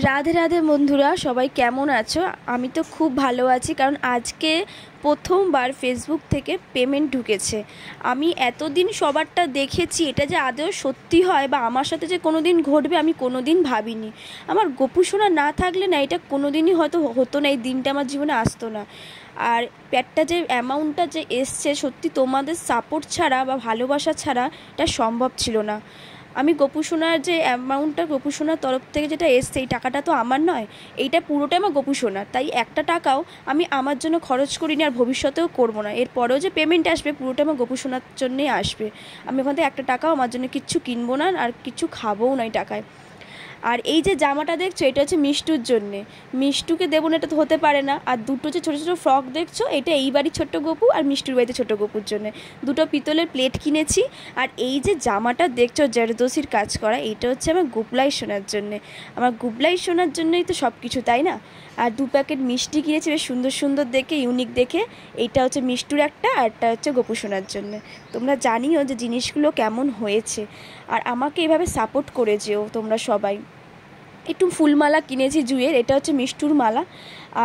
রাধে রাধে বন্ধুরা, সবাই কেমন আছো? আমি তো খুব ভালো আছি, কারণ আজকে প্রথমবার ফেসবুক থেকে পেমেন্ট ঢুকেছে। আমি এতদিন সবারটা দেখেছি, এটা যে আদৌ সত্যি হয় বা আমার সাথে যে কোনো দিন ঘটবে আমি কোনো দিন ভাবিনি। আমার গোপু সোনা না থাকলে না, এটা কোনো দিনই হয়তো হতো না, এই দিনটা আমার জীবনে আসতো না। আর প্যাটটা যে অ্যামাউন্টটা যে এসছে, সত্যি তোমাদের সাপোর্ট ছাড়া বা ভালোবাসা ছাড়া এটা সম্ভব ছিল না। আমি গোপু সোনার যে অ্যামাউন্টটা গোপু সোনার তরফ থেকে যেটা এসছে, এই টাকাটা তো আমার নয়, এইটা পুরোটাই আমার গোপু সোনার। তাই একটা টাকাও আমি আমার জন্য খরচ করিনি, আর ভবিষ্যতেও করবো না। এরপরেও যে পেমেন্ট আসবে পুরোটা আমার গোপু সোনার জন্যেই আসবে। আমি ওখান থেকে একটা টাকাও আমার জন্য কিচ্ছু কিনবো না, আর কিচ্ছু খাবোও না এই টাকায়। আর এই যে জামাটা দেখছো, এটা হচ্ছে মিষ্টুর জন্যে। মিষ্টুকে দেবো না, এটা তো হতে পারে না। আর দুটো যে ছোটো ছোটো ফ্রক দেখছো, এটা এই বাড়ির ছোট্ট গপু আর মিষ্টুর বাড়িতে ছোটো গপুর জন্যে দুটো পিতলের প্লেট কিনেছি। আর এই যে জামাটা দেখছো জারদোসির কাজ করা, এইটা হচ্ছে আমার গুবলাই সোনার জন্যে। আমার গুবলাই সোনার জন্যই তো সব কিছু, তাই না? আর 2 প্যাকেট মিষ্টি কিনেছি বেশ সুন্দর সুন্দর দেখে, ইউনিক দেখে। এইটা হচ্ছে মিষ্টুর একটা, আর একটা হচ্ছে গোপু সোনার জন্যে। তোমরা জানিও যে জিনিসগুলো কেমন হয়েছে, আর আমাকে এভাবে সাপোর্ট করে যেও তোমরা সবাই। একটু ফুলমালা কিনেছি জুঁয়ের, এটা হচ্ছে মিষ্টুর মালা।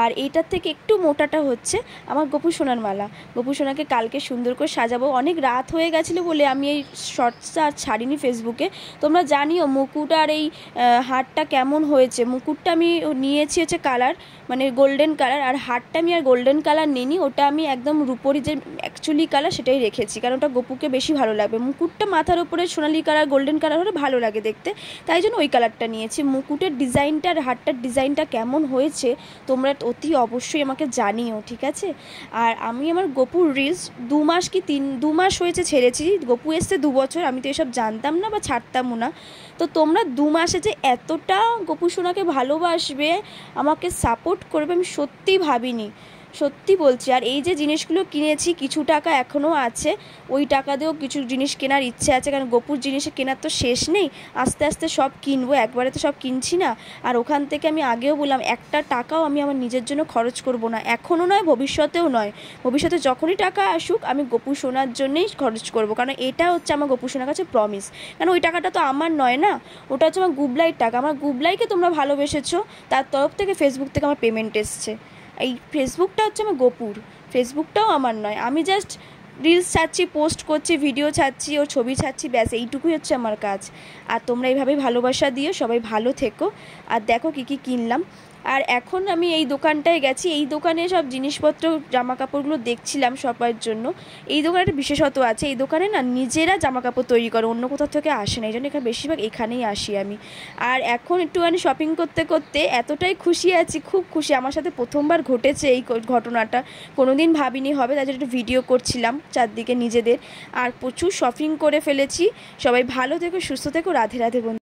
আর এইটার থেকে একটু মোটাটা হচ্ছে আমার গোপু সোনার মালা। গোপু সোনাকে কালকে সুন্দর করে সাজাবো। অনেক রাত হয়ে গেছিলো বলে আমি এই শর্টসটা আর ছাড়িনি ফেসবুকে। তোমরা জানিও মুকুট আর এই হারটা কেমন হয়েছে। মুকুটটা আমি নিয়েছি হচ্ছে কালার, মানে গোল্ডেন কালার, আর হারটা আমি আর গোল্ডেন কালার নিইনি, ওটা আমি একদম রুপোরি যে অ্যাকচুয়ালি কালার সেটাই রেখেছি, কারণ ওটা গোপুকে বেশি ভালো লাগবে। মুকুটটা মাথার উপরে সোনালি কালার গোল্ডেন কালার হলে ভালো লাগে দেখতে, তাই জন্য ওই কালারটা নিয়েছি। মুকুটের ডিজাইনটা আর হারটার ডিজাইনটা কেমন হয়েছে তোমরা অতি অবশ্যই আমাকে জানিও, ঠিক আছে? আর আমি আমার গোপুর রিলস 2 মাস কি 2 মাস হয়েছে ছেড়েছি। গোপু এসছে 2 বছর, আমি তো এসব জানতাম না বা ছাড়তামও না। তো তোমরা 2 মাসে যে এতটা গোপু সোনাকে ভালোবাসবে, আমাকে সাপোর্ট করবে, আমি সত্যিই ভাবিনি, সত্যি বলছি। আর এই যে জিনিসগুলো কিনেছি, কিছু টাকা এখনও আছে, ওই টাকা দিয়েও কিছু জিনিস কেনার ইচ্ছে আছে, কারণ গোপুর জিনিসে কেনার তো শেষ নেই। আস্তে আস্তে সব কিনবো, একবারে তো সব কিনছি না। আর ওখান থেকে আমি আগেও বললাম, একটা টাকাও আমি আমার নিজের জন্য খরচ করব না, এখনও নয়, ভবিষ্যতেও নয়। ভবিষ্যতে যখনই টাকা আসুক আমি গোপু সোনার জন্যেই খরচ করব, কারণ এটা হচ্ছে আমার গোপু সোনার কাছে প্রমিস। কারণ ওই টাকাটা তো আমার নয় না, ওটা হচ্ছে আমার গুবলাইয়ের টাকা। আমার গুবলাইকে তোমরা ভালোবেসেছো, তার তরফ থেকে ফেসবুক থেকে আমার পেমেন্ট এসছে। এই ফেসবুকটা হচ্ছে আমার গোপুর, ফেসবুকটাও আমার নয়। আমি জাস্ট রিলস ছাড়ছি, পোস্ট করছি, ভিডিও ছাড়ছি, ওর ছবি ছাড়ছি, ব্যাস এইটুকুই হচ্ছে আমার কাজ। আর তোমরা এইভাবেই ভালোবাসা দিও, সবাই ভালো থেকো। আর দেখো কী কী কিনলাম। আর এখন আমি এই দোকানটায় গেছি, এই দোকানে সব জিনিসপত্র জামা কাপড়গুলো দেখছিলাম সবার জন্য। এই দোকানে একটা বিশেষত্ব আছে, এই দোকানে না নিজেরা জামা কাপড় তৈরি করে, অন্য কোথাও থেকে আসে না, এই জন্য এখানে বেশিরভাগ এখানেই আসি আমি। আর এখন একটুখানি শপিং করতে করতে এতটাই খুশি আছি, খুব খুশি। আমার সাথে প্রথমবার ঘটেছে এই ঘটনাটা, কোনো দিন ভাবিনি হবে, তাই জন্য একটু ভিডিও করছিলাম চারদিকে নিজেদের। আর প্রচুর শপিং করে ফেলেছি। সবাই ভালো থেকো, সুস্থ থেকো, রাধে রাধে বন্ধু।